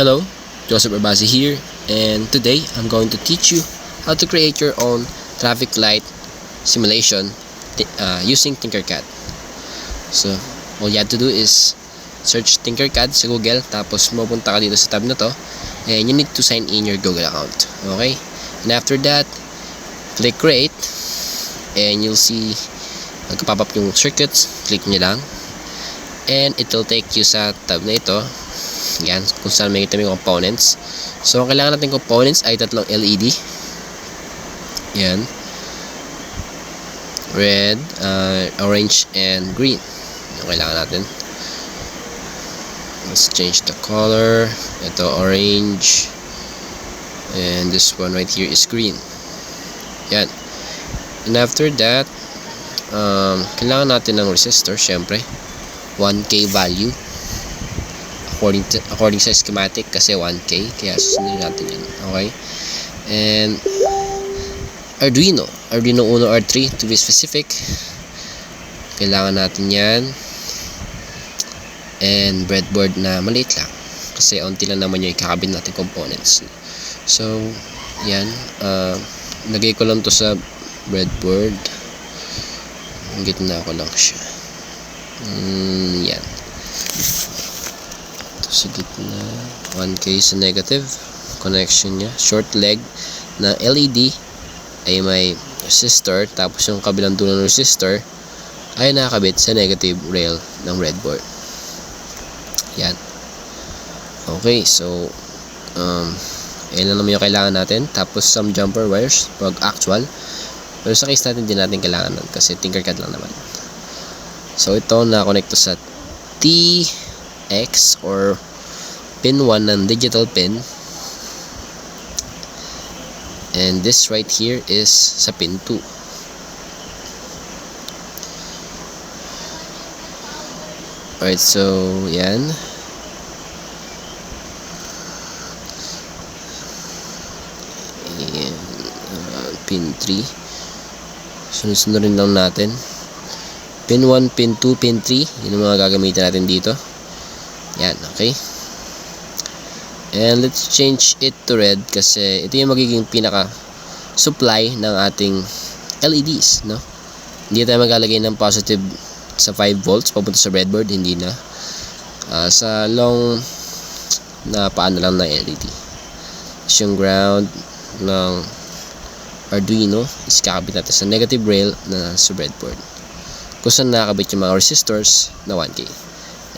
Hello, Joseph Urbasi here, and today I'm going to teach you how to create your own traffic light simulation using Tinkercad. So, all you have to do is search Tinkercad sa Google, tapos mapunta ka dito sa tab na to, and you need to sign in your Google account. Okay? And after that, click create, and you'll see magka-pop up yung circuits. Click nyo lang, and it will take you sa tab na ito. Yan, kung saan may kita may components. So, ang kailangan natin components ay tatlong LED. Yan. Red, orange, and green. Yung kailangan natin. Let's change the color. Ito, orange. And this one right here is green. Yan. And after that, kailangan natin ng resistor, syempre. 1K value. According sa schematic, kasi 1K, kaya susundin natin yan. Okay? And Arduino Uno R3 to be specific, kailangan natin yan. And breadboard na maliit lang, kasi onti lang naman yung ikakabit natin components. So yan, lagay ko lang to sa breadboard. Gitna ko lang siya. Yan, sa gitna. 1K sa negative connection nya. Short leg na LED ay may resistor, tapos yung kabilang dulo ng resistor ay nakakabit sa negative rail ng breadboard. Yan. Okay, so yan lang naman yung kailangan natin. Tapos some jumper wires pag actual, pero sa case natin din natin kailangan nun, kasi Tinkercad lang naman. So ito na-connect to sa TX or pin 1 ng digital pin, and this right here is sa pin 2. Alright, so yan. Ayan, pin 3. Sunod-sunod rin lang natin. Pin 1, pin 2, pin 3. Yun ang mga gagamitin natin dito. Yan, okay. And let's change it to red, kasi ito yung magiging pinaka supply ng ating LEDs, no? Hindi tayo maglalagay ng positive sa 5 volts papunta sa breadboard, hindi na. Sa long na paano lang ng LED. Yung ground ng Arduino is kakabit natin sa negative rail na sa breadboard, kung saan nakakabit yung mga resistors na 1K.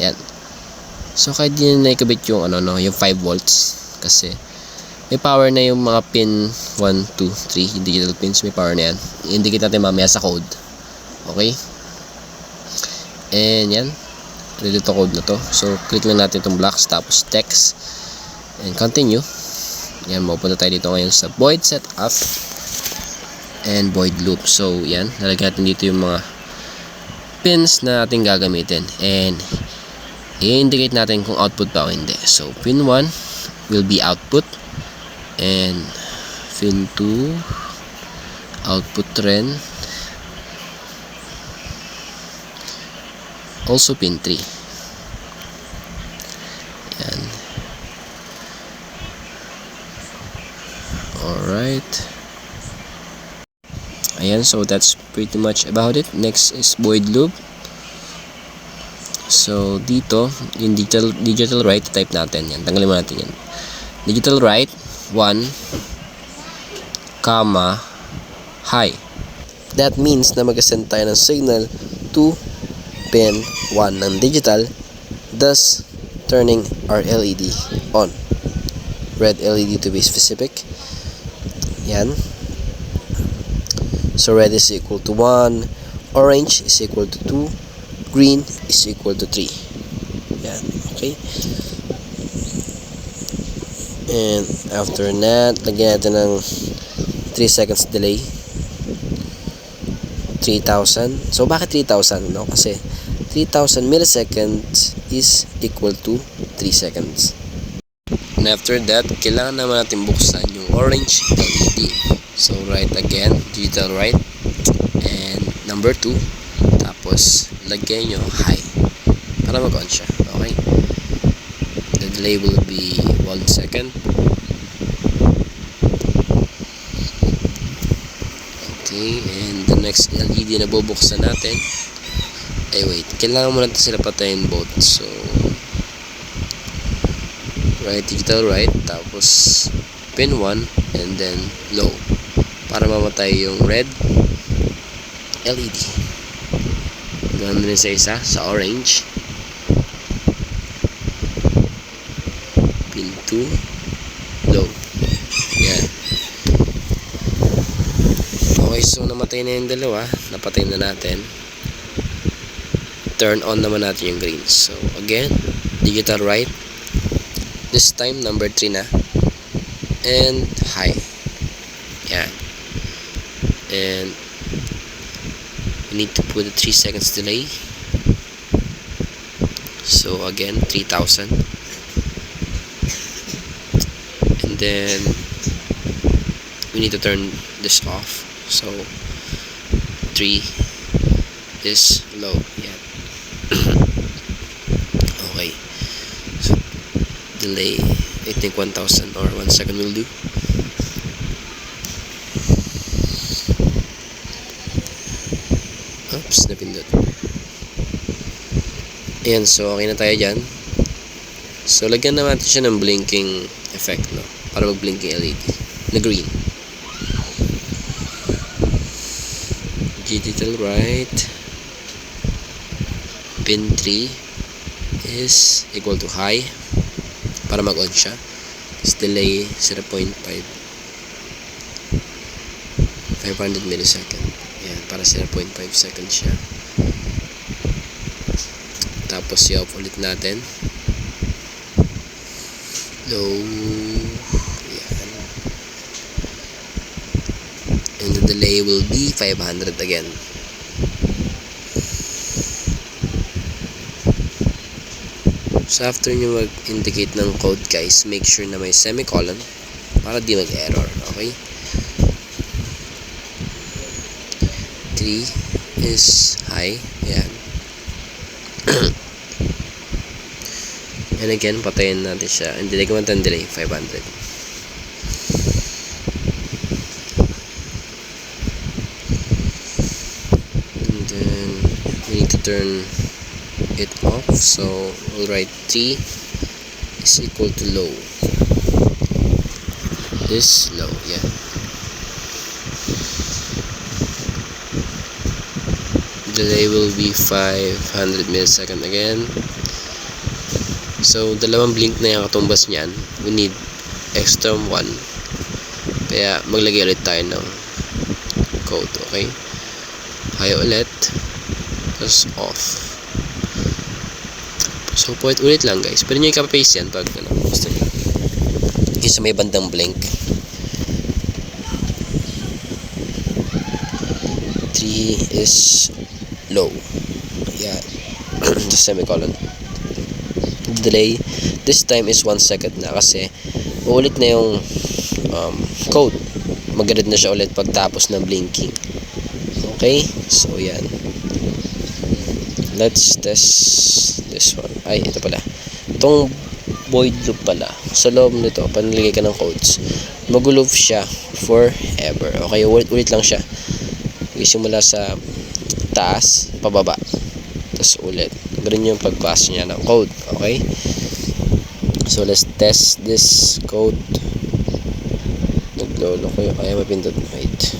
Ayan. So kahit di na naikabit yung yung 5 volts, kasi may power na yung mga pin 1, 2, 3, yung digital pins, may power na yan. I-indicate natin mamaya sa code. Okay? And yan, ready to code na to. So click lang natin itong blocks, tapos text, and continue. Yan, mapunta tayo dito ngayon sa void setup and void loop. So yan, nalagyan natin dito yung mga pins na ating gagamitin, and i-indicate natin kung output ba o hindi. So pin 1 will be output, and pin 2 output rin, also pin 3. Yan. Alright. Ayan, so that's pretty much about it. Next is void loop. So dito, yung digital write, type natin yan. Tanggalin mo natin yan. Digital write 1, comma, high. That means na mag-send tayo ng signal to pin 1 ng digital, thus turning our LED on. Red LED to be specific. Yan. So red is equal to 1, orange is equal to 2, green is equal to 3. Yan, okay. And after that, lagyan natin ng 3 seconds delay. 3,000. So bakit 3,000? No? Kasi 3,000 milliseconds is equal to 3 seconds. And after that, kailangan naman natin buksan yung orange LED. So write again, digital write, and number 2, tapos lagyan nyo high para mag-on siya. Okay, delay will be 1 second. Okay, and the next LED na bubuksan natin. Ay wait, kailangan mo natin sila patayin both. So right, digital right, tapos pin 1 and then low para mamatay yung red LED. Ganoon din sa isa, sa orange. Pin 2 low. Yan. Okay, so namatay na yung dalawa. Napatay na natin. Turn on naman natin yung green. So again, digital right. This time number 3 na. And high. Yan. And we need to put a 3 seconds delay. So again, 3000. And then we need to turn this off. So 3 is low. Yeah. Okay. So delay, I think 1000 or 1 second will do. Oops, napindot. Ayan, so okay na tayo dyan. So lagyan naman natin siya ng blinking effect, no? Para mag-blinking LED na green. Digital right. Pin 3 is equal to high para mag-on siya. Tapos delay 0.5 500 millisecond. Yan, para 0.5 seconds siya. Tapos i-off ulit natin. Low. Yan. And the delay will be 500 again. So after nyo mag-indicate ng code, guys, make sure na may semicolon para di mag-error. Okay? 3 is high. Ayan. And again, patayin natin siya. And delay naman ang delay, 500. And then we need to turn it off. So we'll write T is equal to low. This low, yeah. Delay will be 500 millisecond again. So dalawang blink na yung katumbas niyan. We need extra 1. Kaya maglagay ulit tayo ng code. Okay, high ulit, tapos off. So ulit lang, guys. Pero nyo i-copy-paste yan pag gusto nyo. Okay, sa may bandang blink 3 is low. Yan. The semicolon. Delay this time is 1 second na kasi uulit na yung code. Mag-red na siya ulit pagtapos ng blinking. Okay, so yan. Let's test this one. Ay, ito pala. Itong void loop pala. Sa loob nito, panilagay ka ng codes, mag-loop siya forever. Okay, ulit lang siya. Simula sa taas, pababa. Tapos ulit. Ganun yung pag-pass niya ng code. Okay? So, let's test this code. Naglolo ko yung kaya mapindot. Wait.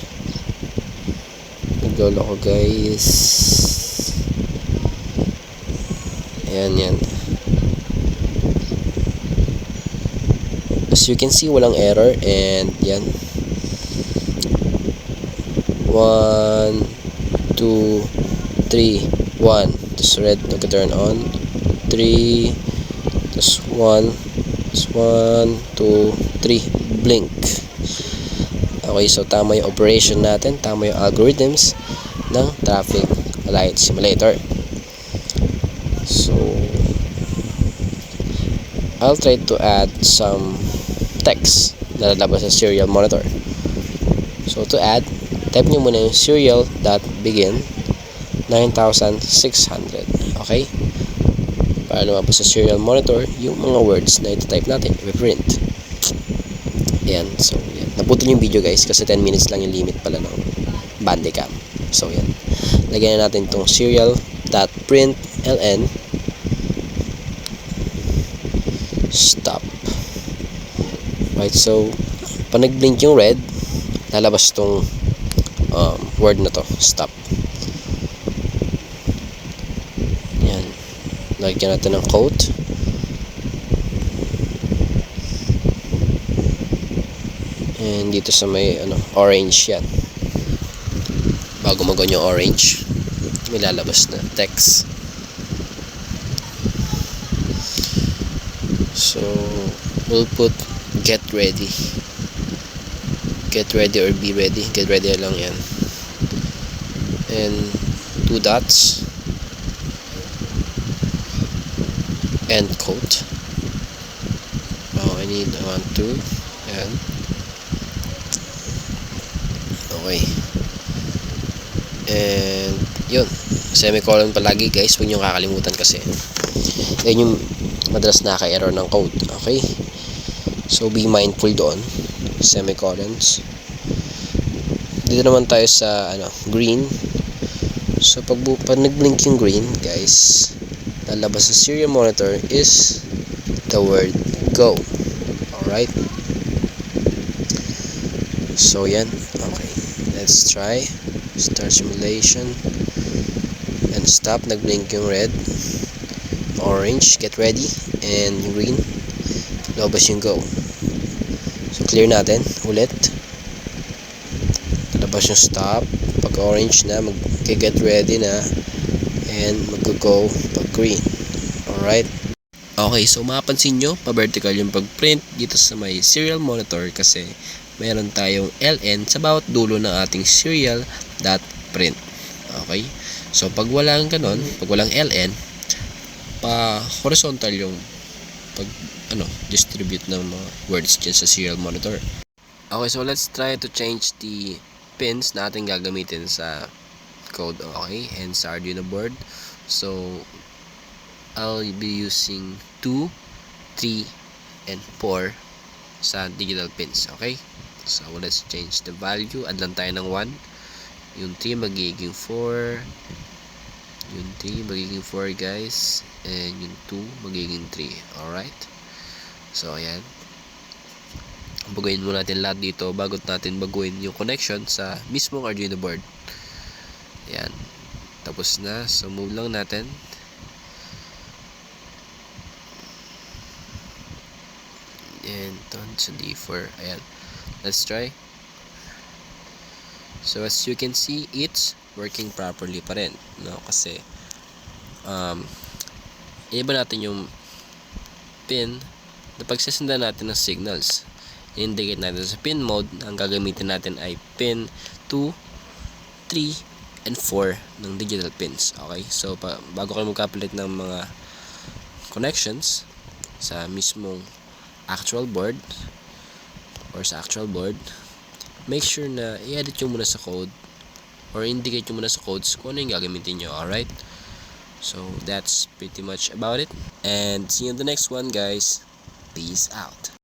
Naglolo ko, guys. Ayan, yan. As you can see, walang error. And yan. 1, 2, 3, 1. Tapos red, nag-turn on. 3, tapos 1, tapos 1, 2, 3, blink. Okay, so tama yung operation natin, tama yung algorithms ng traffic light simulator. So I'll try to add some text na lalabas sa serial monitor. So to add, type nyo muna yung serial.begin 9600. Okay? para lumabas sa serial monitor yung mga words na ito-type natin, i-print. Ayan, so yan. Naputol yung video guys kasi 10 minutes lang yung limit pala ng Bandicam. So yan, lagyan na natin itong serial.println stop. Right, so pag nag-blink yung red, lalabas itong word na to, stop. Yan, lagyan natin ng quote. And dito sa may orange yan, bago mag-on yung orange, may lalabas na text. So we'll put get ready or be ready. Get ready lang yan, and 2 dots, end quote. I need 1, 2, yan. Okay, and yun, semicolon palagi guys, huwag nyo kakalimutan kasi yan yung madalas naka-error ng code. Okay, so be mindful doon, semicolons. Dito naman tayo sa green. So pag nag-blink yung green guys, lalabas sa serial monitor is the word go. Alright, so yan. Okay, let's try start simulation and stop. Nag-blink yung red, orange, get ready, and green, labas yung go. So clear natin ulit, labas yung stop pag orange na, mag-get ready na, and mag-go pag green. Alright, okay, so mapapansin nyo pa-vertical yung pag-print dito sa may serial monitor kasi meron tayong ln sa bawat dulo ng ating serial.print. Okay, so pag walang ganon, pag walang ln, pa horizontal yung pag distribute ng mga words dyan sa serial monitor. Okay, so let's try to change the pins na ating gagamitin sa code. Okay, and sa Arduino board, so I'll be using 2, 3, and 4 sa digital pins. Okay, so let's change the value. Add lang tayo ng 1, yung 3 magiging 4, yung 3 magiging 4 guys, and yung 2 magiging 3. Alright, so ayan, baguhin muna natin lahat dito bago natin baguhin yung connection sa mismong Arduino board. Ayan, tapos na. So move lang natin. And doon sa D4. Ayan, let's try. So as you can see, it's working properly pa rin, no? Kasi iba natin yung pin na pagsasundan natin ng signals. I-indicate natin sa pin mode. Ang gagamitin natin ay pin 2, 3, and 4 ng digital pins. Okay, so bago kayo magkapalit ng mga connections sa mismong actual board or sa actual board, make sure na i-edit nyo muna sa code or indicate nyo muna sa codes kung ano yung gagamitin nyo. Alright, so that's pretty much about it, and see you in the next one guys. Peace out.